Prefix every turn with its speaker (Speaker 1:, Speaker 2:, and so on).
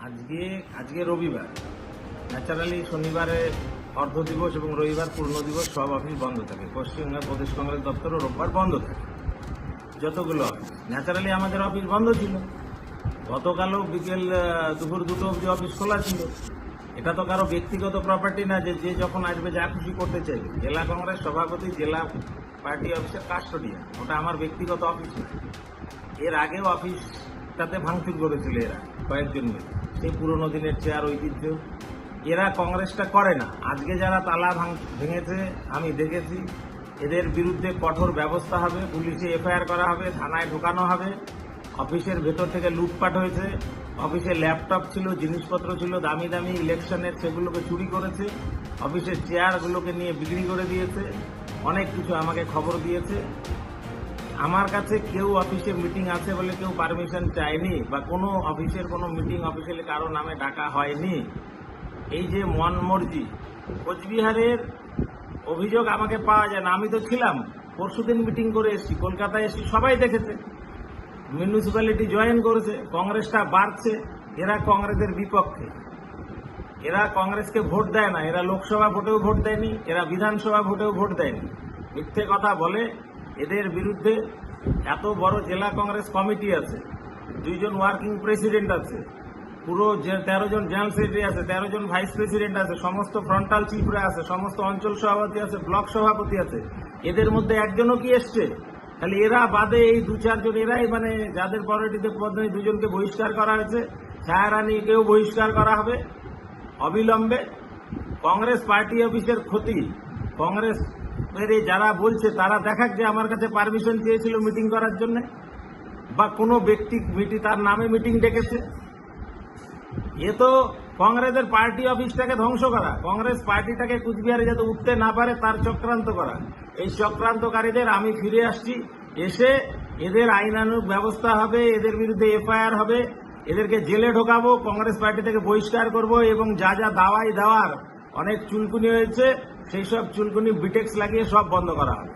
Speaker 1: আজকে আজকে রবিবার, ন্যাচারালি শনিবারে অর্ধ দিবস এবং রবিবার পূর্ণ দিবস, সব অফিস বন্ধ থাকে। পশ্চিমবঙ্গ প্রদেশ কংগ্রেস দপ্তরও রোববার বন্ধ থাকে, যতগুলো অফিস। ন্যাচারালি আমাদের অফিস বন্ধ ছিল। গতকালও বিকেল দুপুর 2টো অবধি অফিস খোলা ছিল। এটা তো কারো ব্যক্তিগত প্রপার্টি না যে যে যখন আসবে যা খুশি করতে চাইবে। জেলা কংগ্রেস সভাপতি জেলা পার্টি অফিসের কাস্টোডিয়ান, ওটা আমার ব্যক্তিগত অফিস না। এর আগেও অফিসটাতে ভাঙচুর করেছিল এরা কয়েকজন মিলে, সেই পুরোনো দিনের চেয়ার ঐতিহ্য। এরা কংগ্রেসটা করে না। আজকে যারা তালা ভেঙেছে আমি দেখেছি, এদের বিরুদ্ধে কঠোর ব্যবস্থা হবে। পুলিশে এফআইআর করা হবে, থানায় ঢোকানো হবে। অফিসের ভেতর থেকে লুটপাট হয়েছে। অফিসে ল্যাপটপ ছিল, জিনিসপত্র ছিল দামি দামি ইলেকশনের, সেগুলোকে চুরি করেছে। অফিসের চেয়ারগুলোকে নিয়ে বিক্রি করে দিয়েছে। অনেক কিছু আমাকে খবর দিয়েছে। আমার কাছে কেউ অফিসে মিটিং আছে বলে কেউ পারমিশন চায়নি, বা কোনো অফিসের কোনো মিটিং অফিসিয়ালি কারো নামে ডাকা হয়নি। এই যে মন মর্জি, কোচবিহারের অভিযোগ আমাকে পাওয়া যায় না। আমি তো ছিলাম, পরশুদিন মিটিং করে এসেছি, কলকাতায় এসেছি, সবাই দেখেছে। মিউনিসিপ্যালিটি জয়েন করেছে, কংগ্রেসটা বাড়ছে। এরা কংগ্রেসের বিপক্ষে, এরা কংগ্রেসকে ভোট দেয় না। এরা লোকসভা ভোটেও ভোট দেয়নি, এরা বিধানসভা ভোটেও ভোট দেয়নি। মিথ্যে কথা বলে। এদের বিরুদ্ধে এত বড় জেলা কংগ্রেস কমিটি আছে, 2 জন ওয়ার্কিং প্রেসিডেন্ট আছে, পুরো 13 জন জেনারেল সেক্রেটারি আছে, 13 জন ভাইস প্রেসিডেন্ট আছে, সমস্ত ফ্রন্টাল চিফরা আছে, সমস্ত অঞ্চল সভাপতি আছে, ব্লক সভাপতি আছে। এদের মধ্যে একজনও কি এসছে? খালি এরা বাদে এই 2-4 জন, এরাই মানে যাদের পরিটিতে পদ নেই, 2 জনকে বহিষ্কার করা হয়েছে। ছায়ারানীকেও বহিষ্কার করা হবে অবিলম্বে। কংগ্রেস পার্টি অফিসের ক্ষতি কংগ্রেস যারা বলছে তারা দেখাক যে আমার কাছে পারমিশন চেয়েছিল মিটিং করার জন্য, বা কোনো ব্যক্তি তার নামে মিটিং ডেকেছে। এ তো কংগ্রেসের পার্টি অফিসটাকে ধ্বংস করা, কংগ্রেস পার্টিটাকে কুচবিহারে যাতে উঠতে না পারে তার চক্রান্ত করা। এই চক্রান্তকারীদের আমি ফিরে আসছি, এসে এদের আইনানুগ ব্যবস্থা হবে, এদের বিরুদ্ধে এফআইআর হবে, এদেরকে জেলে ঢোকাবো, কংগ্রেস পার্টি থেকে বহিষ্কার করব, এবং যা যা দাওয়াই দেওয়ার অনেক চুলকুনি হয়েছে সেই সব চুলকুনি বিটেক্স লাগিয়ে সব বন্ধ করা হবে।